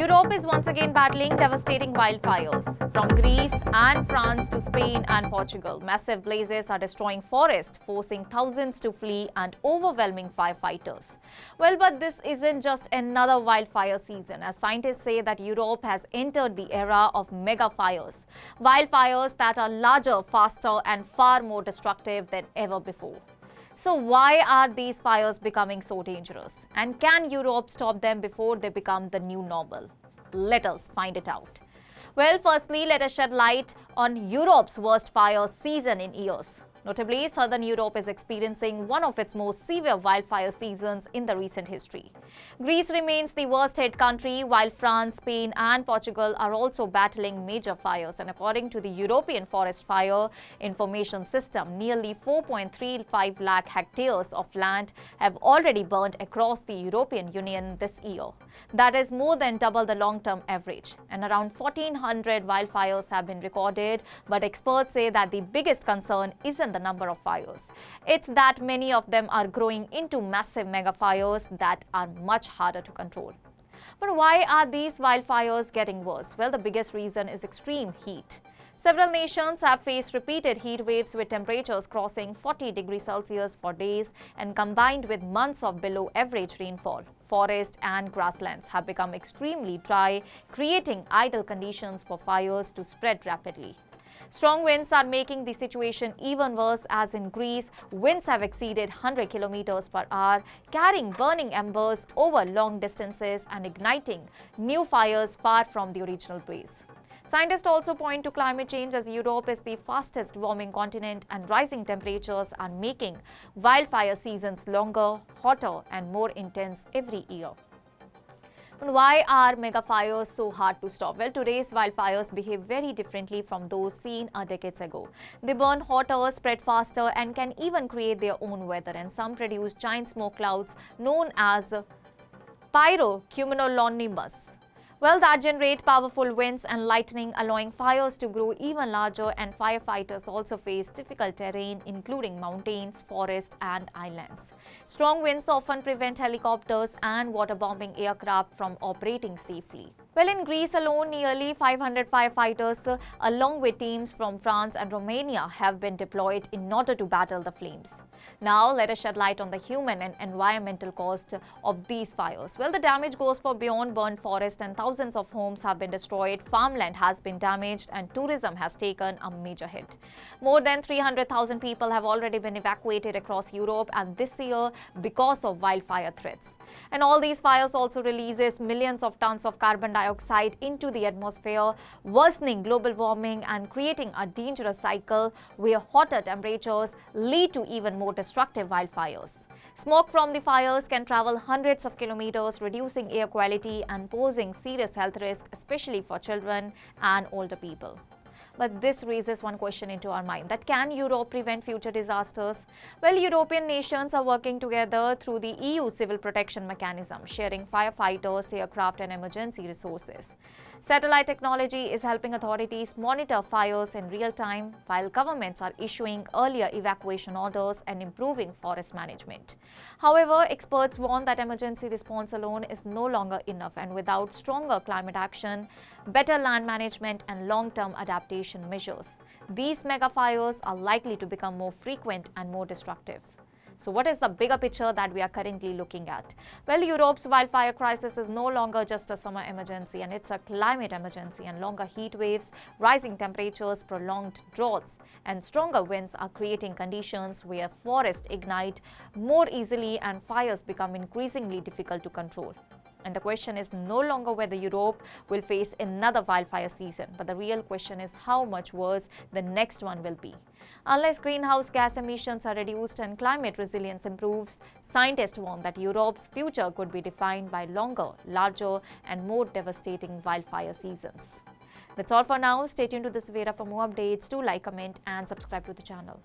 Europe is once again battling devastating wildfires. From Greece and France to Spain and Portugal, massive blazes are destroying forests, forcing thousands to flee and overwhelming firefighters. Well, but this isn't just another wildfire season, as scientists say that Europe has entered the era of mega fires. Wildfires that are larger, faster and far more destructive than ever before. So why are these fires becoming so dangerous? And can Europe stop them before they become the new normal? Let us find it out. Well, firstly, let us shed light on Europe's worst fire season in years. Notably, southern Europe is experiencing one of its most severe wildfire seasons in the recent history. Greece remains the worst hit country, while France, Spain and Portugal are also battling major fires. And according to the European Forest Fire Information System, nearly 4.35 lakh hectares of land have already burned across the European Union this year. That is more than double the long-term average. And around 1,400 wildfires have been recorded, but experts say that the biggest concern isn't the number of fires. It's that many of them are growing into massive mega fires that are much harder to control. But why are these wildfires getting worse? Well, the biggest reason is extreme heat. Several nations have faced repeated heat waves with temperatures crossing 40 degrees Celsius for days, and combined with months of below average rainfall, forests and grasslands have become extremely dry, creating ideal conditions for fires to spread rapidly. Strong winds are making the situation even worse, as in Greece, winds have exceeded 100 kilometers per hour, carrying burning embers over long distances and igniting new fires far from the original blaze. Scientists also point to climate change, as Europe is the fastest warming continent and rising temperatures are making wildfire seasons longer, hotter and more intense every year. But why are mega fires so hard to stop? Well, today's wildfires behave very differently from those seen decades ago. They burn hotter, spread faster and can even create their own weather, and some produce giant smoke clouds known as pyrocumulonimbus. Well, that generate powerful winds and lightning, allowing fires to grow even larger, and firefighters also face difficult terrain including mountains, forests and islands. Strong winds often prevent helicopters and waterbombing aircraft from operating safely. Well, in Greece alone, nearly 500 firefighters along with teams from France and Romania have been deployed in order to battle the flames. Now, let us shed light on the human and environmental cost of these fires. Well, the damage goes far beyond burned forest, and thousands of homes have been destroyed, farmland has been damaged and tourism has taken a major hit. More than 300,000 people have already been evacuated across Europe and this year because of wildfire threats. And all these fires also releases millions of tons of carbon dioxide into the atmosphere, worsening global warming and creating a dangerous cycle where hotter temperatures lead to even more destructive wildfires. Smoke from the fires can travel hundreds of kilometers, reducing air quality and posing serious health risks, especially for children and older people. But this raises one question into our mind, that can Europe prevent future disasters? Well, European nations are working together through the EU Civil Protection Mechanism, sharing firefighters, aircraft and emergency resources. Satellite technology is helping authorities monitor fires in real time, while governments are issuing earlier evacuation orders and improving forest management. However, experts warn that emergency response alone is no longer enough, and without stronger climate action, better land management and long-term adaptation measures, these mega fires are likely to become more frequent and more destructive. So what is the bigger picture that we are currently looking at? Well, Europe's wildfire crisis is no longer just a summer emergency, and it's a climate emergency, and longer heat waves, rising temperatures, prolonged droughts and stronger winds are creating conditions where forests ignite more easily and fires become increasingly difficult to control. And the question is no longer whether Europe will face another wildfire season, but the real question is how much worse the next one will be. Unless greenhouse gas emissions are reduced and climate resilience improves, scientists warn that Europe's future could be defined by longer, larger and more devastating wildfire seasons. That's all for now. Stay tuned to the Savera for more updates. Do like, comment and subscribe to the channel.